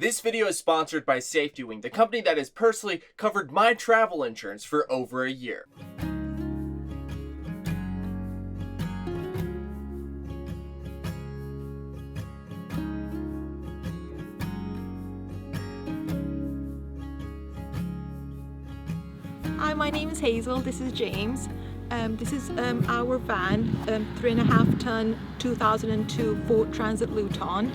This video is sponsored by Safety Wing, the company that has personally covered my travel insurance for over a year. Hi, my name is Hazel. This is James. This is our van, 3.5 ton 2002 Ford Transit Luton.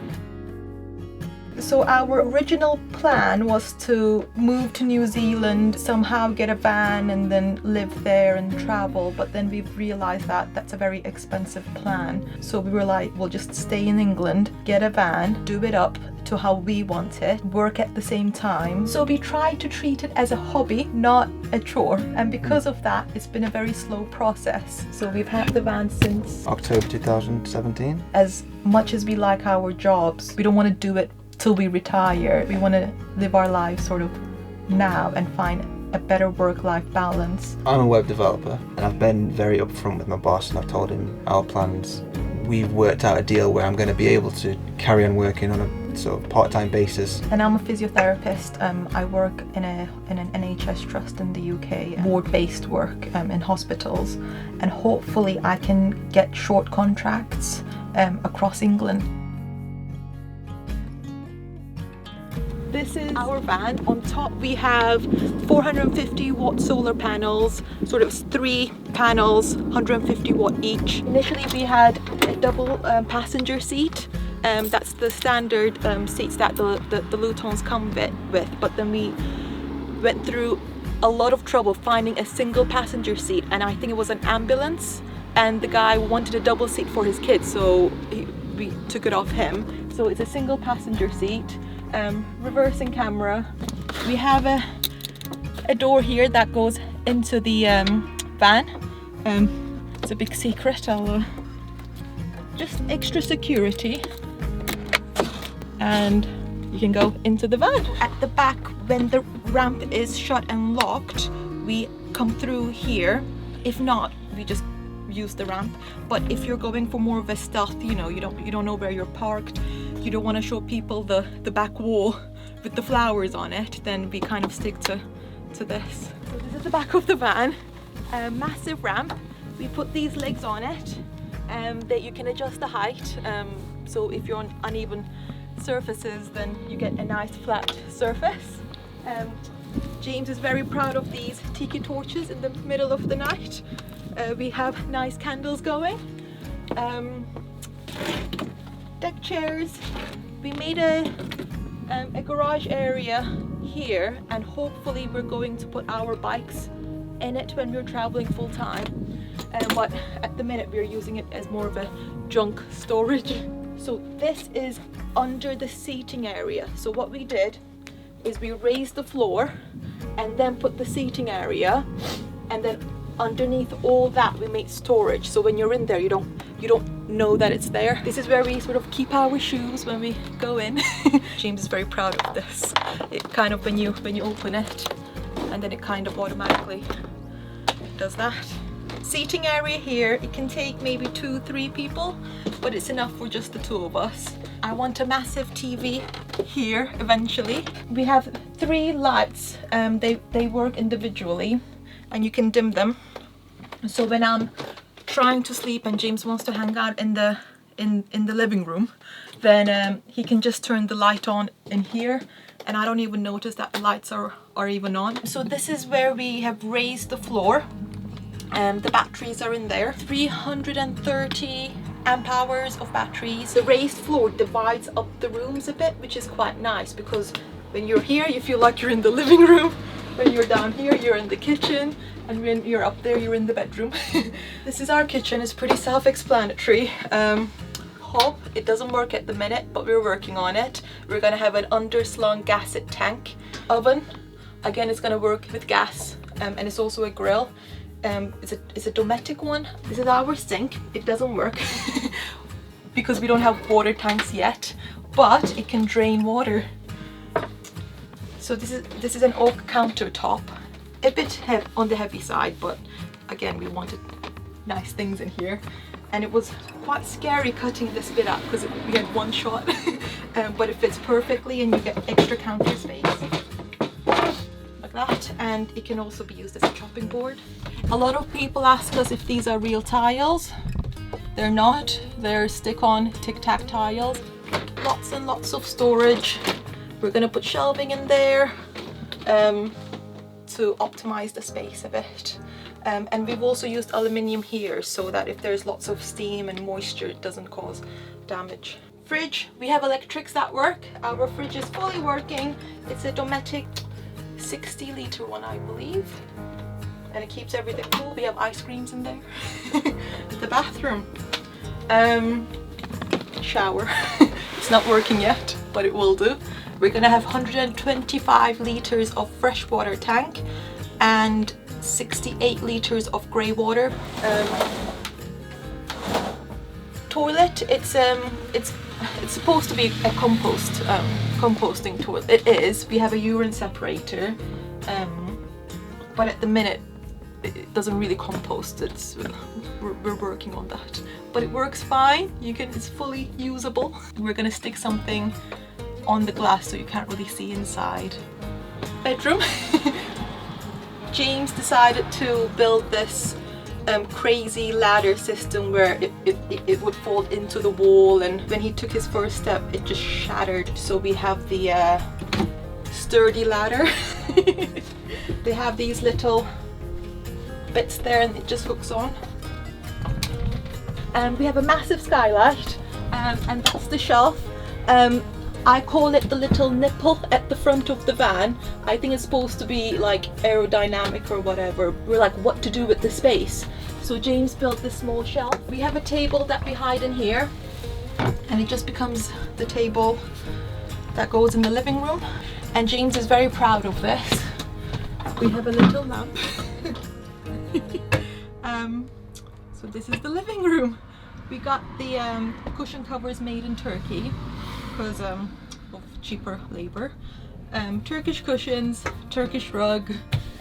So our original plan was to move to New Zealand, somehow get a van and then live there and travel, but then we realized that that's a very expensive plan. So we were like, we'll just stay in England, get a van, do it up to how we want it, work at the same time. So we tried to treat it as a hobby, not a chore. And because of that, it's been a very slow process. So we've had the van since October 2017. As much as we like our jobs, we don't want to do it till we retire. We want to live our lives sort of now and find a better work-life balance. I'm a web developer and I've been very upfront with my boss and I've told him our plans. We've worked out a deal where I'm going to be able to carry on working on a sort of part-time basis. And I'm a physiotherapist. I work in an NHS trust in the UK, ward-based work in hospitals, and hopefully I can get short contracts across England. This is our van. On top we have 450 watt solar panels, sort of 3 panels, 150 watt each. Initially we had a double passenger seat. That's the standard seats that the Lutons come with, but then we went through a lot of trouble finding a single passenger seat, and I think it was an ambulance, and the guy wanted a double seat for his kids, so we took it off him. So it's a single passenger seat. Reversing camera. We have a door here that goes into the van. It's a big secret. I'll just extra security, and you can go into the van. At the back, when the ramp is shut and locked, we come through here. If not, we just use the ramp. But if you're going for more of a stealth, you know, you don't know where you're parked, you don't want to show people the back wall with the flowers on it, then we kind of stick to this. So this is the back of the van. A massive ramp. We put these legs on it that you can adjust the height. So if you're on uneven surfaces, then you get a nice flat surface. James is very proud of these tiki torches in the middle of the night. We have nice candles going. Deck chairs. We made a garage area here, and hopefully we're going to put our bikes in it when we're traveling full time. But at the minute we're using it as more of a junk storage. So this is under the seating area. So what we did is we raised the floor and then put the seating area, and then underneath all that we made storage, so when you're in there you don't know that it's there. This is where we sort of keep our shoes when we go in. James is very proud of this. It kind of, when you open it, and then it kind of automatically does that. Seating area here, it can take maybe 2-3 people, but it's enough for just the 2 of us. I want a massive TV here eventually. We have 3 lights. They work individually, and you can dim them. So when I'm trying to sleep and James wants to hang out in the living room, then he can just turn the light on in here, and I don't even notice that the lights are even on. So this is where we have raised the floor. The batteries are in there. 330 amp hours of batteries. The raised floor divides up the rooms a bit, which is quite nice, because when you're here you feel like you're in the living room. When you're down here, you're in the kitchen, and when you're up there, you're in the bedroom. This is our kitchen. It's pretty self-explanatory. Hob, it doesn't work at the minute, but we're working on it. We're gonna have an underslung gasset tank. Oven, again, it's gonna work with gas, and it's also a grill. It's a Dometic one. This is our sink. It doesn't work because we don't have water tanks yet, but it can drain water. So this is an oak countertop, a bit on the heavy side, but again we wanted nice things in here. and it was quite scary cutting this bit up because we had one shot. But it fits perfectly and you get extra counter space like that, and it can also be used as a chopping board. A lot of people ask us if these are real tiles. They're not. They're stick-on tic-tac tiles. Lots and lots of storage. We're gonna put shelving in there to optimize the space a bit. And we've also used aluminium here so that if there's lots of steam and moisture, it doesn't cause damage. Fridge, we have electrics that work. Our fridge is fully working. It's a Dometic 60-litre one, I believe. And it keeps everything cool. We have ice creams in there. The bathroom. Shower. It's not working yet, but it will do. We're gonna have 125 litres of freshwater tank and 68 litres of grey water. Toilet, it's supposed to be a composting toilet. It is. We have a urine separator, but at the minute it doesn't really compost. We're working on that, but it works fine. It's fully usable. We're gonna stick something on the glass so you can't really see inside. Bedroom. James decided to build this crazy ladder system where it would fall into the wall, and when he took his first step it just shattered. So we have the sturdy ladder. They have these little bits there and it just hooks on. And we have a massive skylight, and that's the shelf. I call it the little nipple at the front of the van. I think it's supposed to be like aerodynamic or whatever. We're like, what to do with the space? So James built this small shelf. We have a table that we hide in here, and it just becomes the table that goes in the living room. And James is very proud of this. We have a little lamp. So this is the living room. We got the cushion covers made in Turkey because of cheaper labor. Turkish cushions, Turkish rug,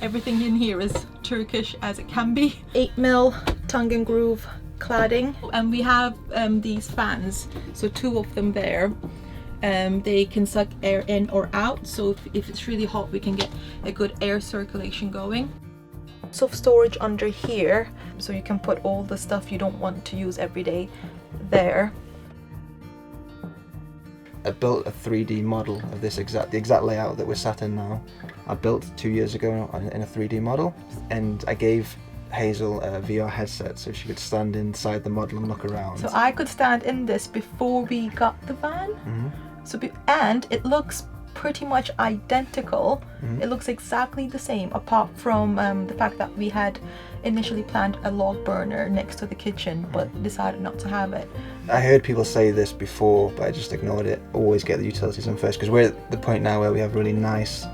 everything in here is Turkish as it can be. 8mm tongue and groove cladding, and we have these fans, so 2 of them there. They can suck air in or out, so if it's really hot we can get a good air circulation going. Of storage under here, so you can put all the stuff you don't want to use every day there. I built a 3D model of the exact layout that we're sat in now. I built 2 years ago in a 3D model, and I gave Hazel a VR headset so she could stand inside the model and look around. So I could stand in this before we got the van. Mm-hmm. And it looks pretty much identical. Mm-hmm. It looks exactly the same, apart from the fact that we had initially planned a log burner next to the kitchen, but decided not to have it. I heard people say this before, but I just ignored it. Always get the utilities in first, because we're at the point now where we have really nice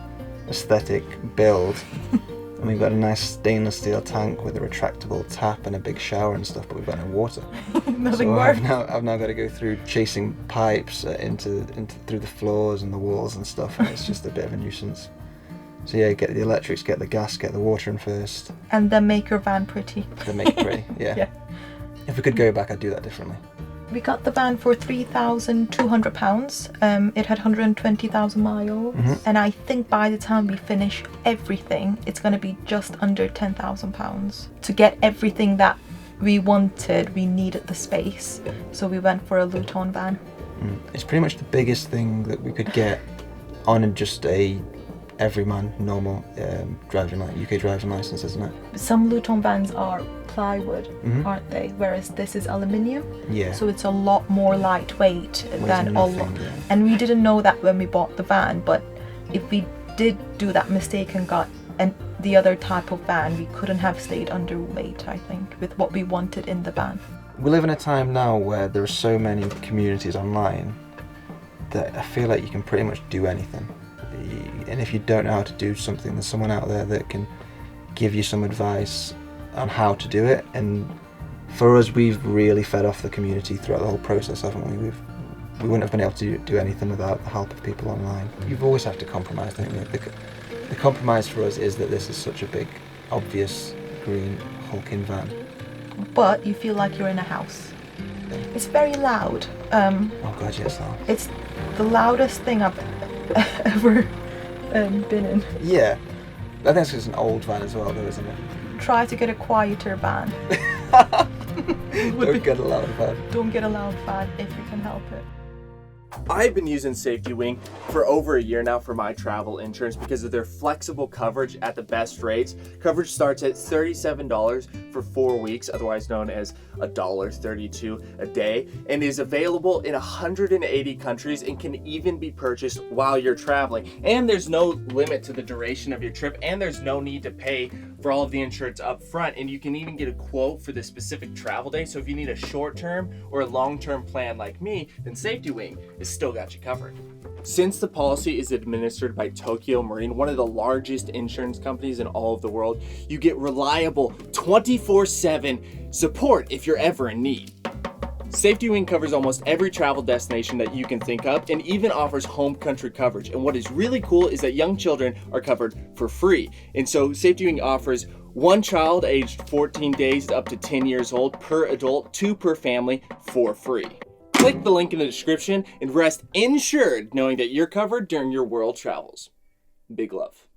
aesthetic build. And we've got a nice stainless steel tank with a retractable tap and a big shower and stuff, but we've got no water. Nothing works. I've now got to go through chasing pipes through the floors and the walls and stuff, and it's just a bit of a nuisance. So yeah, get the electrics, get the gas, get the water in first. And then make your van pretty. Then make it pretty, yeah. Yeah. If we could go back, I'd do that differently. We got the van for £3,200. It had 120,000 miles. Mm-hmm. And I think by the time we finish everything, it's going to be just under £10,000. To get everything that we wanted, we needed the space. So we went for a Luton van. It's pretty much the biggest thing that we could get on just a everyman normal UK driving license, isn't it? Some Luton vans are plywood, aren't they? Whereas this is aluminium. Yeah. So it's a lot more lightweight than nothing, yeah. And we didn't know that when we bought the van, but if we did do that mistake and got the other type of van, we couldn't have stayed underweight, I think, with what we wanted in the van. We live in a time now where there are so many communities online that I feel like you can pretty much do anything. And if you don't know how to do something, there's someone out there that can give you some advice on how to do it. And for us, we've really fed off the community throughout the whole process, haven't we? We wouldn't have been able to do anything without the help of people online. You always have to compromise, don't you? The compromise for us is that this is such a big, obvious, green, hulking van. but you feel like you're in a house. It's very loud. Oh god, yes, now. It's the loudest thing I've ever been in. Yeah. I think it's just an old van as well, though, isn't it? Try to get a quieter van. Don't get a loud van. Don't get a loud van if you can help it. I've been using Safety Wing for over a year now for my travel insurance because of their flexible coverage at the best rates. Coverage starts at $37 for 4 weeks, otherwise known as $1.32 a day, and is available in 180 countries and can even be purchased while you're traveling. And there's no limit to the duration of your trip, and there's no need to pay for all of the insurance up front, and you can even get a quote for the specific travel day. So if you need a short-term or a long-term plan like me, then Safety Wing has still got you covered. Since the policy is administered by Tokyo Marine, one of the largest insurance companies in all of the world, you get reliable 24/7 support if you're ever in need. Safety Wing covers almost every travel destination that you can think of and even offers home country coverage. And what is really cool is that young children are covered for free. And so Safety Wing offers one child aged 14 days up to 10 years old per adult, 2 per family for free. Click the link in the description and rest insured knowing that you're covered during your world travels. Big love.